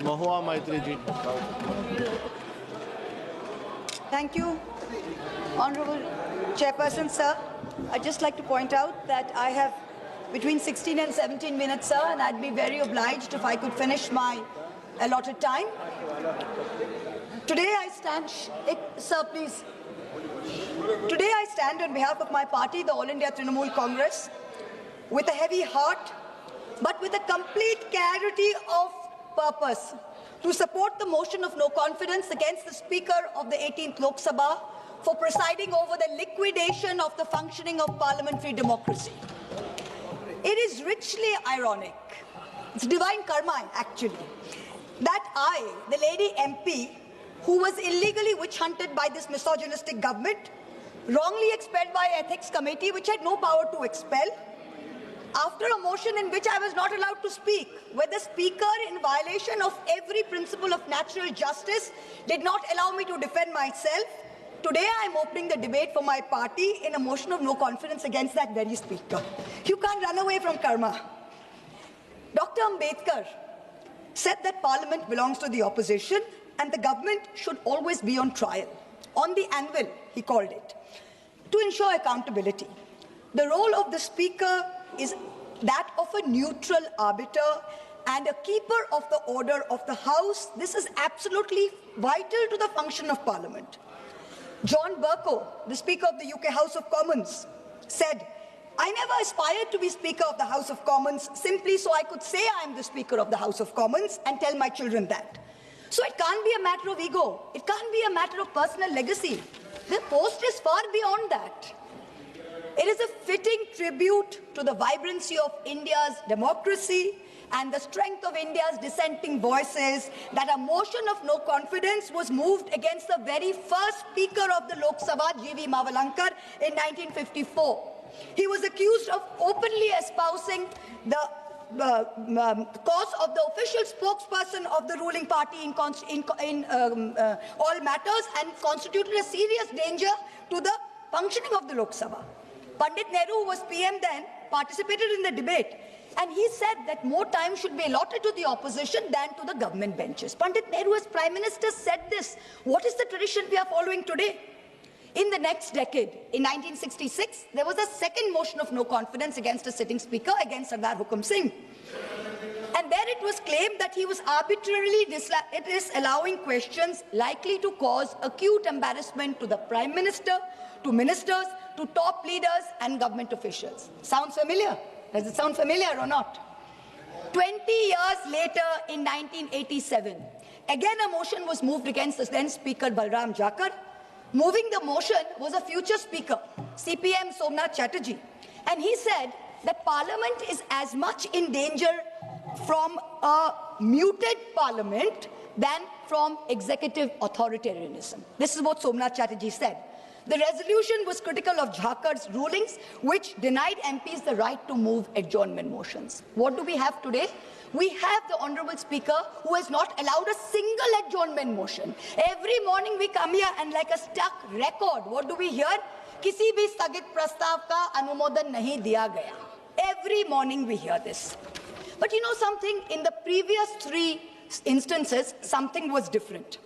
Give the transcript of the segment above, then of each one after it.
Mahua Maitri ji. Thank you, Honorable Chairperson, sir. I'd just like to point out that I have between 16 and 17 minutes, sir, and I'd be very obliged if I could finish my allotted time. Today I stand, sir, please. Today I stand on behalf of my party, the All India Trinamool Congress, with a heavy heart, but with a complete clarity of purpose, to support the motion of no confidence against the Speaker of the 18th Lok Sabha for presiding over the liquidation of the functioning of parliamentary democracy. It is richly ironic, it's divine karma actually, that I, the lady MP, who was illegally witch-hunted by this misogynistic government, wrongly expelled by Ethics Committee, which had no power to expel, after a motion in which I was not allowed to speak, where the Speaker, in violation of every principle of natural justice, did not allow me to defend myself. Today I am opening the debate for my party in a motion of no confidence against that very Speaker. You can't run away from karma. Dr. Ambedkar said that Parliament belongs to the opposition and the government should always be on trial. On the anvil, he called it, to ensure accountability. The role of the Speaker is that of a neutral arbiter and a keeper of the order of the House. This is absolutely vital to the function of Parliament. John Bercow, the Speaker of the UK House of Commons, said, "I never aspired to be Speaker of the House of Commons simply so I could say I am the Speaker of the House of Commons and tell my children that." So it can't be a matter of ego. It can't be a matter of personal legacy. The post is far beyond that. It is a fitting tribute to the vibrancy of India's democracy and the strength of India's dissenting voices that a motion of no confidence was moved against the very first Speaker of the Lok Sabha, G.V. Mavalankar, in 1954. He was accused of openly espousing the cause of the official spokesperson of the ruling party in all matters and constituted a serious danger to the functioning of the Lok Sabha. Pandit Nehru, who was PM then, participated in the debate, and he said that more time should be allotted to the opposition than to the government benches. Pandit Nehru, as Prime Minister, said this. What is the tradition we are following today? In the next decade, in 1966, there was a second motion of no confidence against a sitting Speaker, against Sardar Hukum Singh. And there it was claimed that he was arbitrarily disallowing questions likely to cause acute embarrassment to the Prime Minister, to ministers, to top leaders and government officials. Sounds familiar? Does it sound familiar or not? 20 years later, in 1987, again a motion was moved against the then Speaker Balram Jakar. Moving the motion was a future Speaker, CPM Somnath Chatterjee. And he said that Parliament is as much in danger from a muted Parliament than from executive authoritarianism. This is what Somnath Chatterjee said. The resolution was critical of Jakar's rulings, which denied MPs the right to move adjournment motions. What do we have today? We have the Honourable Speaker who has not allowed a single adjournment motion. Every morning we come here and like a stuck record, what do we hear? Kisi bhi स्थगित प्रस्ताव का अनुमोदन नहीं दिया गया. Every morning we hear this. But you know something? In the previous 3 instances, something was different.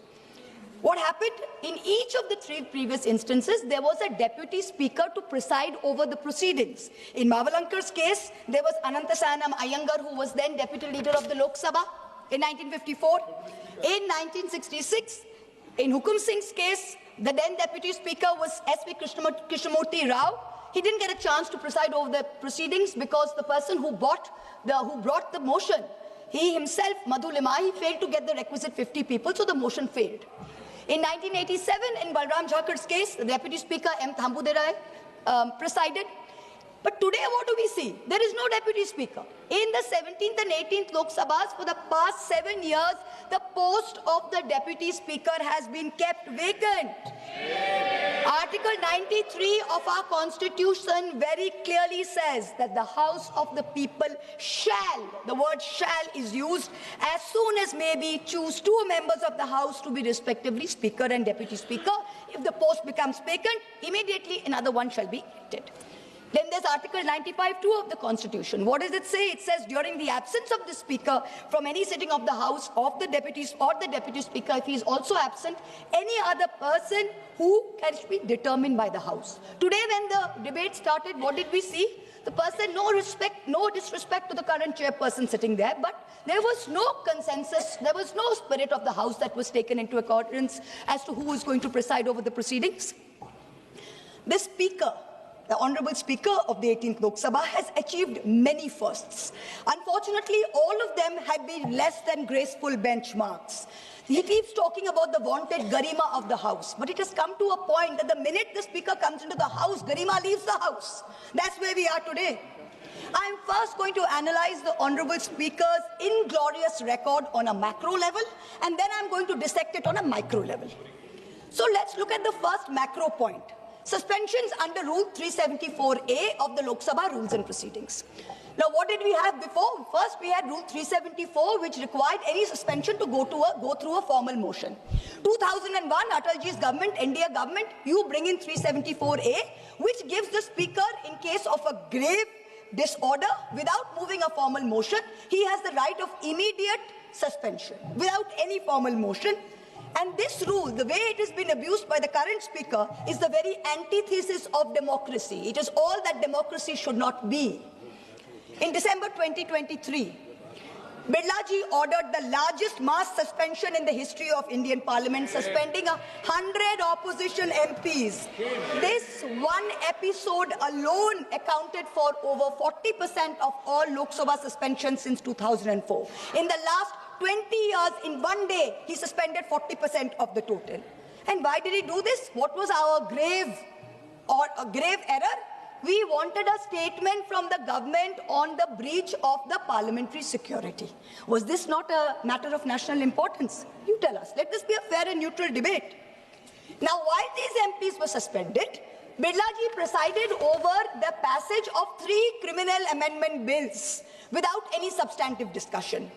What happened? In each of the 3 previous instances, there was a deputy speaker to preside over the proceedings. In Mavalankar's case, there was Anantasayanam Iyengar, who was then deputy leader of the Lok Sabha in 1954. In 1966, in Hukum Singh's case, the then deputy speaker was S.V. Krishnamurti Rao. He didn't get a chance to preside over the proceedings because the person who brought the motion, he himself, Madhu Limaye, failed to get the requisite 50 people, so the motion failed. In 1987, in Balram Jakar's case, the Deputy Speaker M. Thambuderai presided. But today, what do we see? There is no Deputy Speaker. In the 17th and 18th Lok Sabhas, for the past 7 years, the post of the Deputy Speaker has been kept vacant. Article 93 of our Constitution very clearly says that the House of the People shall, the word shall is used, as soon as may be, choose 2 members of the House to be respectively Speaker and Deputy Speaker. If the post becomes vacant, immediately another one shall be elected. Then there's Article 95(2) of the Constitution. What does it say? It says, during the absence of the Speaker from any sitting of the House, of the deputies or the Deputy Speaker, if he is also absent, any other person who can be determined by the House. Today, when the debate started, what did we see? The person, no disrespect to the current chairperson sitting there, but there was no consensus, there was no spirit of the House that was taken into accordance as to who is going to preside over the proceedings. The Speaker, the Honourable Speaker of the 18th Lok Sabha, has achieved many firsts. Unfortunately, all of them have been less than graceful benchmarks. He keeps talking about the vaunted Garima of the House, but it has come to a point that the minute the Speaker comes into the House, Garima leaves the House. That's where we are today. I am first going to analyze the Honourable Speaker's inglorious record on a macro level, and then I'm going to dissect it on a micro level. So let's look at the first macro point. Suspensions under Rule 374A of the Lok Sabha Rules and Proceedings. Now, what did we have before? First, we had Rule 374, which required any suspension to go through a formal motion. 2001, Atalji's government, NDA government, you bring in 374A, which gives the Speaker, in case of a grave disorder, without moving a formal motion, he has the right of immediate suspension, without any formal motion. And this rule, the way it has been abused by the current Speaker, is the very antithesis of democracy. It is all that democracy should not be. In December 2023, Birlaji ordered the largest mass suspension in the history of Indian Parliament, suspending 100 opposition MPs. This one episode alone accounted for over 40% of all Lok Sabha suspensions since 2004. In the last 20 years, in one day, he suspended 40% of the total. And why did he do this? What was our grave error? We wanted a statement from the government on the breach of the parliamentary security. Was this not a matter of national importance? You tell us. Let this be a fair and neutral debate. Now, while these MPs were suspended, Birlaji presided over the passage of 3 criminal amendment bills without any substantive discussion.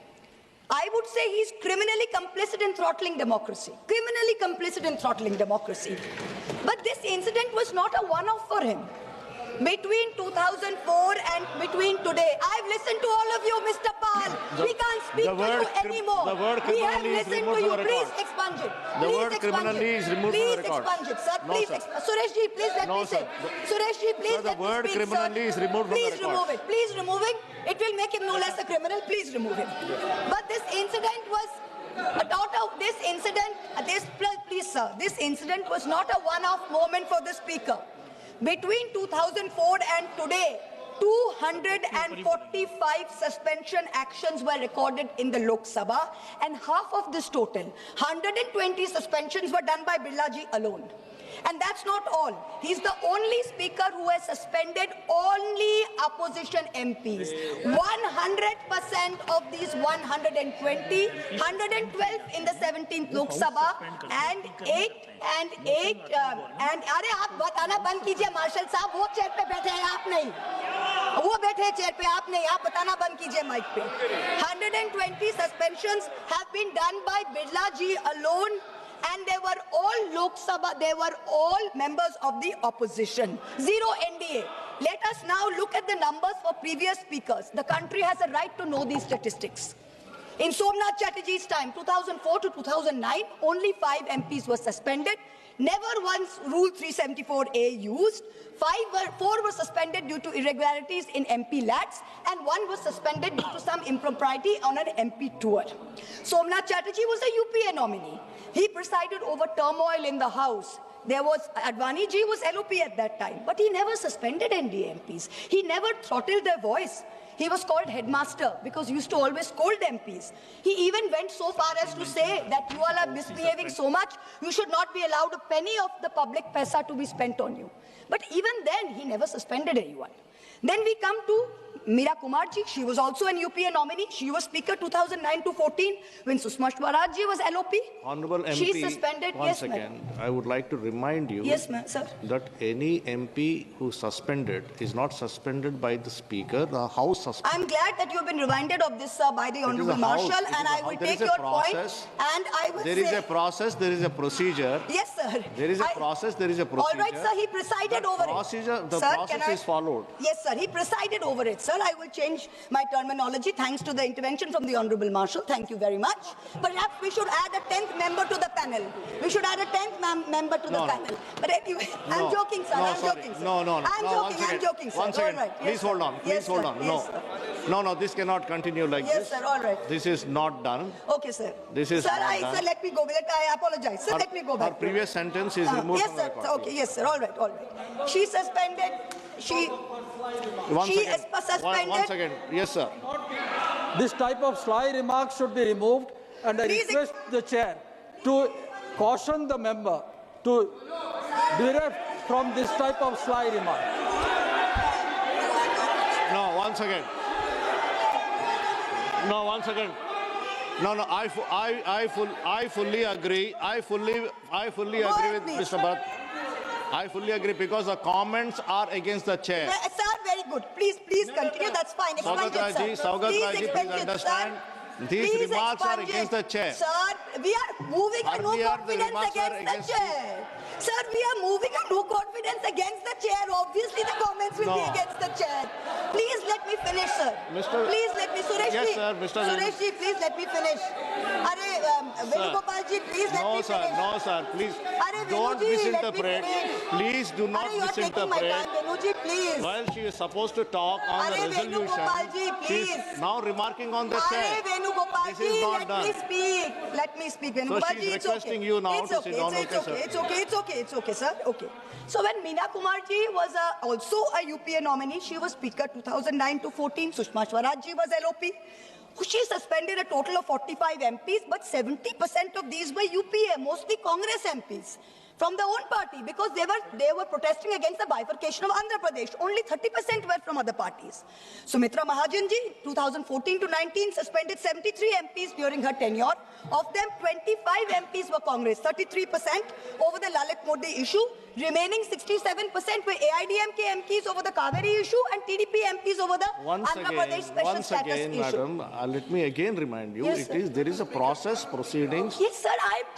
I would say he's criminally complicit in throttling democracy. Criminally complicit in throttling democracy. But this incident was not a one-off for him. Between 2004 and between today, I've listened to all of you, Mr. Pal. We can't speak to you anymore. The word we have criminally is listened removed to you. from the record. Please expunge it. The word criminally is removed from the record. Please expunge it, sir. No, Please sir. expunge. Sureshji, please let me say. Sureshji, please let me speak, sir. The word criminally is removed from the record. Please remove it. Please remove it. It will make him no less a criminal. Please remove him. But this incident was this incident was not a one-off moment for the Speaker. Between 2004 and today, 245 suspension actions were recorded in the Lok Sabha, and half of this total, 120 suspensions, were done by Birlaji alone. And that's not all. He's the only Speaker who has suspended only opposition MPs. 100% of these 120, 112 in the 17th Lok Sabha, and 8 अरे आप बताना बंद कीजिए martial साहब, वो chair पे बैठे हैं आप नहीं, वो बैठे हैं चेयर पे आप नहीं, आप बताना बंद कीजिए माइक पे. 120 suspensions have been done by Birlaji alone. And they were all Lok Sabha, they were all members of the opposition. 0 NDA. Let us now look at the numbers for previous speakers. The country has a right to know these statistics. In Somnath Chatterjee's time, 2004 to 2009, only 5 MPs were suspended. Never once Rule 374A used. 4 were suspended due to irregularities in MP lads, and 1 was suspended due to some impropriety on an MP tour. Somnath Chatterjee was a UPA nominee. He presided over turmoil in the House. Advani ji was LOP at that time, but he never suspended NDA MPs. He never throttled their voice. He was called headmaster because he used to always scold MPs. He even went so far as to say that you all are misbehaving so much, you should not be allowed a penny of the public paisa to be spent on you. But even then, he never suspended anyone. Then we come to Meera Kumarji, she was also an UPA nominee. She was Speaker 2009 to 14 when Sushma Swaraj ji was LOP. Honorable MP, She suspended. once Yes, again, I would like to remind you Yes, ma'am, sir. that any MP who suspended is not suspended by the Speaker. The House suspended. I'm glad that you've been reminded of this, sir, by the Honorable a house. Marshal, It is and a I house. will There is take a your point, process. and I will There is say... a process, there is a procedure. Yes, sir. There is a process, there is a procedure. All right, sir, he presided over it. The Sir, process is followed. Yes, sir, he presided over it. Sir, I will change my terminology thanks to the intervention from the Honorable Marshal. Thank you very much. Perhaps we should add a 10th member to the panel. We should add a 10th member to the panel. But anyway, I'm joking, sir. I'm joking, sir. No. I'm joking, sir. One second. All right. Please Yes, hold sir. on. Yes, Please sir. hold on. Yes, sir. No, this cannot continue like Yes, this. sir. All right. This is not done. Okay, sir. This is sir, not done. Sir, let me go. I apologize. Sir, let me go back. Her previous sentence is removed Yes, from the sir. record. Okay, yes, sir. All right, all right. She suspended. She is suspended. One second. Yes, sir. This type of sly remarks should be removed, and I Please request the chair to caution the member to bereft from this type of sly remark. No, once again. No, once again. No, I fully agree. I fully agree with Mr. Bharat. I fully agree because the comments are against the chair. Sir, very good. Please continue. That's fine. Saugat Raji, please understand. These remarks are against the chair. Sir, we are moving a no confidence against the chair. Sir, we are moving a no confidence against the chair. Obviously, the comments will be against the chair. Please let me finish, sir. Please let me, Suresh Yes, ji. sir, Mr. Suresh ji, please let me finish. Venugopal ji, please let me finish. No, sir, please. Don't Venu ji, misinterpret. let me finish. Please do not You are taking my misinterpret. time, Venu ji, please. While she is supposed to talk on the Venugopal ji, resolution, she is please. now remarking on the chair. Venugopal This ji, is not let done. me speak. Let me speak. So Venugopal she ji, is it's requesting okay. you now It's to okay. sit down. It's okay, sir. Okay. So when Meena Kumarji was also a UPA nominee, she was Speaker 2009 to 14. Sushma Swaraj ji was LOP. She suspended a total of 45 MPs, but 70% of these were UPA, mostly Congress MPs from their own party, because they were protesting against the bifurcation of Andhra Pradesh. Only 30% were from other parties. Sumitra Mahajan ji, 2014 to 19, suspended 73 MPs during her tenure. Of them, 25 MPs were Congress, 33% over the Lalit Modi issue. Remaining 67% were AIDMK MPs over the Kaveri issue and TDP MPs over the Andhra Pradesh special status issue. Madam, let me again remind you, Yes, there is a process, proceedings Yes, sir.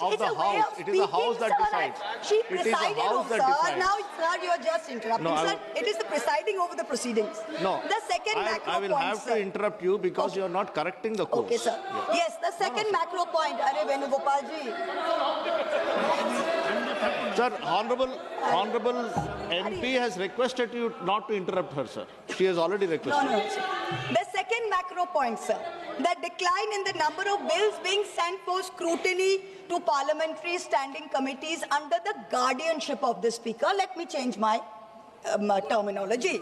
of the House. It is the House that decides. She It is the presided House over, that sir. decides. Now, sir, you are just interrupting, No, sir. It is the presiding over the proceedings. No. The second macro I will point, have sir. to interrupt you because you are not correcting the course. Okay, sir. Yes, the second macro point. Are Venugopal ji. Sir, Honorable MP has requested you not to interrupt her, sir. She has already requested. No, sir. The second macro point, sir. The decline in the number of bills being sent for scrutiny to parliamentary standing committees under the guardianship of the Speaker. Let me change my terminology.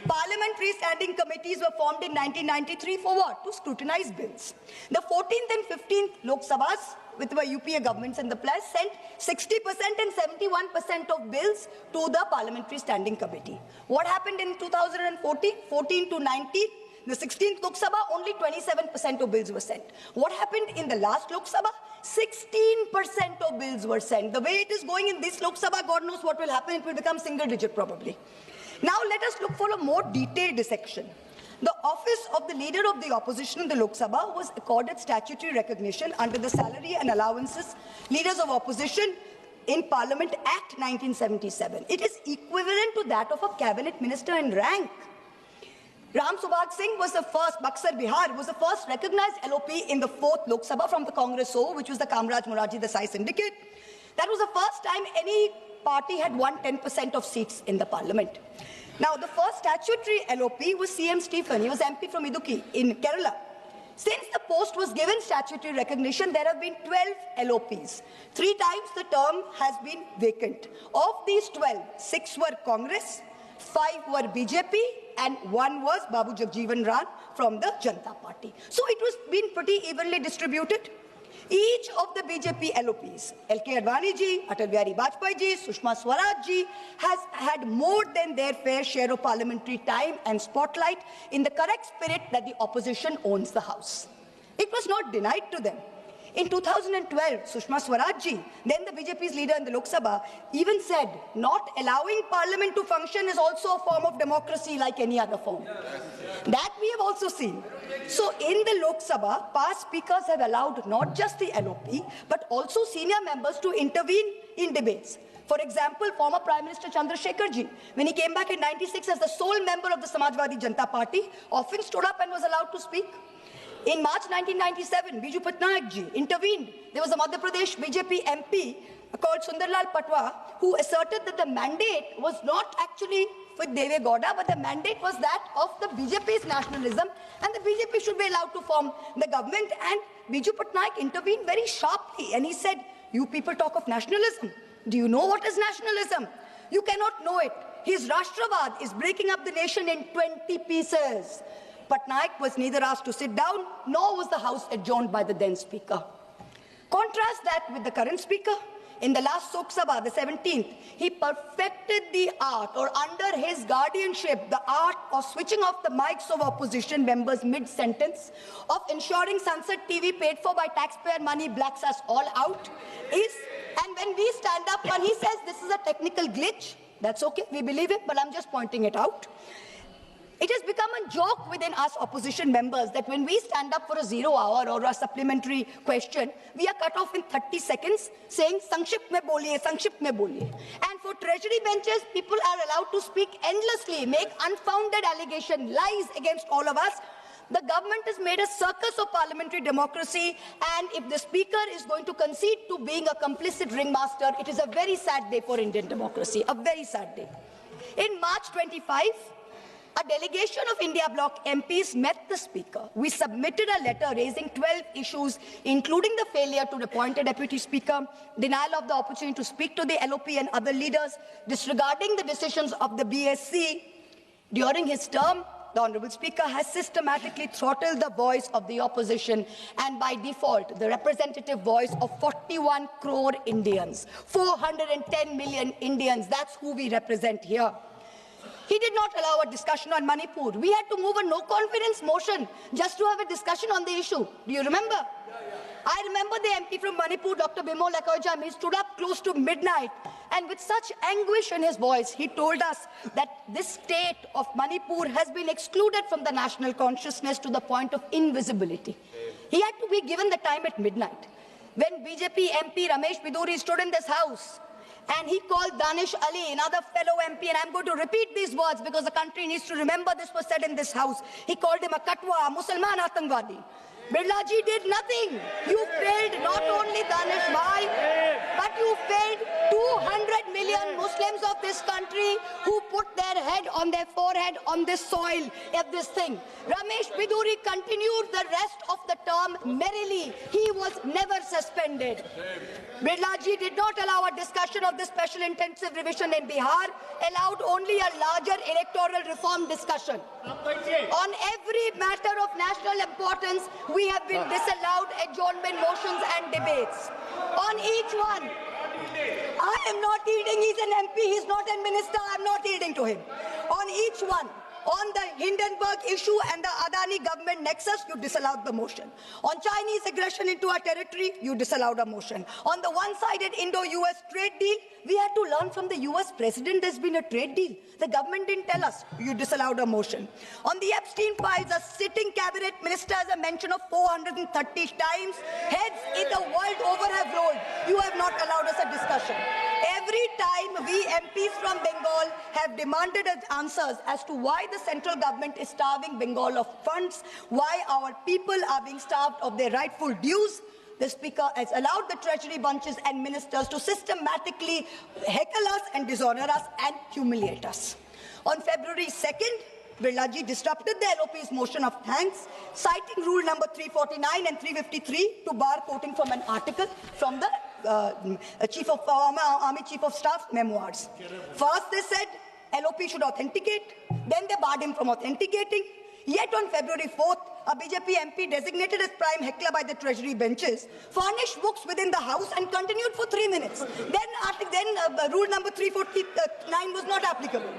Parliamentary standing committees were formed in 1993 for what? To scrutinize bills. The 14th and 15th Lok Sabhas, with the UPA governments in the place, sent 60% and 71% of bills to the Parliamentary Standing Committee. What happened in 2014? 14 to 19? The 16th Lok Sabha, only 27% of bills were sent. What happened in the last Lok Sabha? 16% of bills were sent. The way it is going in this Lok Sabha, God knows what will happen. It will become single digit probably. Now let us look for a more detailed dissection. The office of the Leader of the Opposition in the Lok Sabha was accorded statutory recognition under the Salary and Allowances Leaders of Opposition in Parliament Act 1977. It is equivalent to that of a cabinet minister in rank. Ram Subhag Singh was the first, Buxar Bihar was the first recognized LOP in the 4th Lok Sabha from the Congress O, which was the Kamraj Morarji Desai syndicate. That was the first time any party had won 10% of seats in the parliament. Now, the first statutory LOP was CM Stephen. He was MP from Idukki in Kerala. Since the post was given statutory recognition, there have been 12 LOPs. 3 times the term has been vacant. Of these 12, 6 were Congress, 5 were BJP, and 1 was Babu Jagjeevan Ram from the Janata Party. So it was been pretty evenly distributed. Each of the BJP LOPs, L.K. Advani ji, Atal Bihari Vajpayee ji, Sushma Swaraj ji, has had more than their fair share of parliamentary time and spotlight in the correct spirit that the opposition owns the House. It was not denied to them. In 2012, Sushma Swaraj ji, then the BJP's leader in the Lok Sabha, even said, not allowing parliament to function is also a form of democracy like any other form. That we have also seen. So in the Lok Sabha, past speakers have allowed not just the LOP, but also senior members to intervene in debates. For example, former Prime Minister Chandrasekhar ji, when he came back in 96 as the sole member of the Samajwadi Janata Party, often stood up and was allowed to speak. In March 1997, Biju Patnaik ji intervened. There was a Madhya Pradesh BJP MP called Sundarlal Patwa who asserted that the mandate was not actually with Deve Gowda, but the mandate was that of the BJP's nationalism, and the BJP should be allowed to form the government. And Biju Patnaik intervened very sharply, and he said, you people talk of nationalism. Do you know what is nationalism? You cannot know it. His Rashtravad is breaking up the nation in 20 pieces. Patnaik was neither asked to sit down, nor was the House adjourned by the then Speaker. Contrast that with the current Speaker. In the last Lok Sabha, the 17th, he perfected the art, or under his guardianship, the art of switching off the mics of opposition members mid-sentence, of ensuring Sansad TV paid for by taxpayer money blacks us all out. And when we stand up and he says this is a technical glitch, that's okay, we believe it, but I'm just pointing it out. It has become a joke within us opposition members that when we stand up for a 0 hour or a supplementary question, we are cut off in 30 seconds saying, Sankshipt mein boliye, Sankshipt mein boliye. And for treasury benches, people are allowed to speak endlessly, make unfounded allegations, lies against all of us. The government has made a circus of parliamentary democracy, and if the Speaker is going to concede to being a complicit ringmaster, it is a very sad day for Indian democracy, a very sad day. In March 25, a delegation of India Bloc MPs met the Speaker. We submitted a letter raising 12 issues, including the failure to appoint a Deputy Speaker, denial of the opportunity to speak to the LOP and other leaders, disregarding the decisions of the BSC. During his term, the Honourable Speaker has systematically throttled the voice of the opposition and by default, the representative voice of 41 crore Indians, 410 million Indians. That's who we represent here. He did not allow a discussion on Manipur. We had to move a no-confidence motion just to have a discussion on the issue. Do you remember? I remember the MP from Manipur, Dr. Bimol Ekoijam. He stood up close to midnight, and with such anguish in his voice, he told us that this state of Manipur has been excluded from the national consciousness to the point of invisibility. He had to be given the time at midnight. When BJP MP Ramesh Biduri stood in this house, and he called Danish Ali, another fellow MP, and I'm going to repeat these words because the country needs to remember this was said in this house. He called him a Katwa, a Musalman Atangwadi. Birla ji did nothing. You failed not only Danish Bhai, but you failed 200 million Muslims of this country who put their head on their forehead on this soil of this thing. Ramesh Biduri continued the rest of the term merrily. He was never suspended. Birla ji did not allow a discussion of the special intensive revision in Bihar, allowed only a larger electoral reform discussion. On every matter of national importance, we have been disallowed adjournment motions and debates. On each one, I am not yielding. He's an MP, he's not a minister, I'm not yielding to him. On each one, on the Hindenburg issue and the Adani government nexus, you disallowed the motion. On Chinese aggression into our territory, you disallowed a motion. On the one-sided Indo-US trade deal, we had to learn from the US president there's been a trade deal. The government didn't tell us. You disallowed a motion. On the Epstein files, a sitting cabinet minister has a mention of 430 times. Heads in the world over have rolled. You have not allowed us a discussion. Every time we MPs from Bengal have demanded answers as to why the central government is starving Bengal of funds, why our people are being starved of their rightful dues, the Speaker has allowed the treasury bunches and ministers to systematically heckle us and dishonor us and humiliate us. On February 2nd, Birla ji disrupted the LOP's motion of thanks, citing rule number 349 and 353 to bar quoting from an article from the Army Chief of Staff's memoirs. First, they said LOP should authenticate. Then they barred him from authenticating. Yet on February 4th, a BJP MP designated as prime heckler by the Treasury benches furnished books within the House and continued for 3 minutes. Then rule number 349 was not applicable.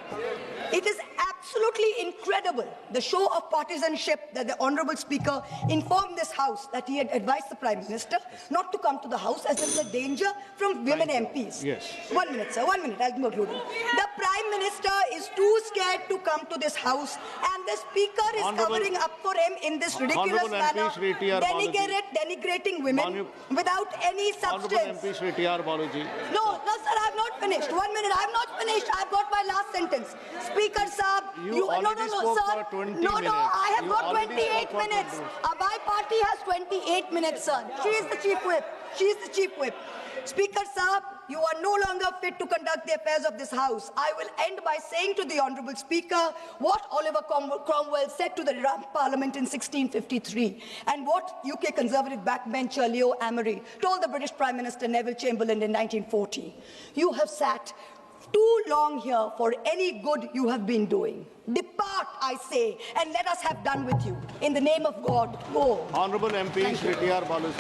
It is absolutely incredible, the show of partisanship that the Honourable Speaker informed this House that he had advised the Prime Minister not to come to the House as there is a danger from women MPs. Yes. 1 minute, sir. 1 minute. I'll conclude. The Prime Minister is too scared to come to this House, and the Speaker is Honourable- covering up for him in this ridiculous Honourable manner, MP Shri T.R. Baluji. denigrating women without any Honorable substance. MP Shri T.R. Baluji. No, sir, I have not finished. 1 minute, I have not finished. I have got my last sentence. Speaker, sir, You already spoke sir. for 20 No, minutes. I have You got already 28 spoke for 20 minutes. minutes. My party has 28 minutes, sir. She is the chief whip. She is the chief whip. Speaker, sir, you are no longer fit to conduct the affairs of this House. I will end by saying to the Honourable Speaker what Oliver Cromwell said to the Parliament in 1653 and what UK Conservative backbencher Leo Amery told the British Prime Minister Neville Chamberlain in 1940. You have sat too long here for any good you have been doing. Depart, I say, and let us have done with you. In the name of God, go. Honorable MP Shri T.R. Baluji.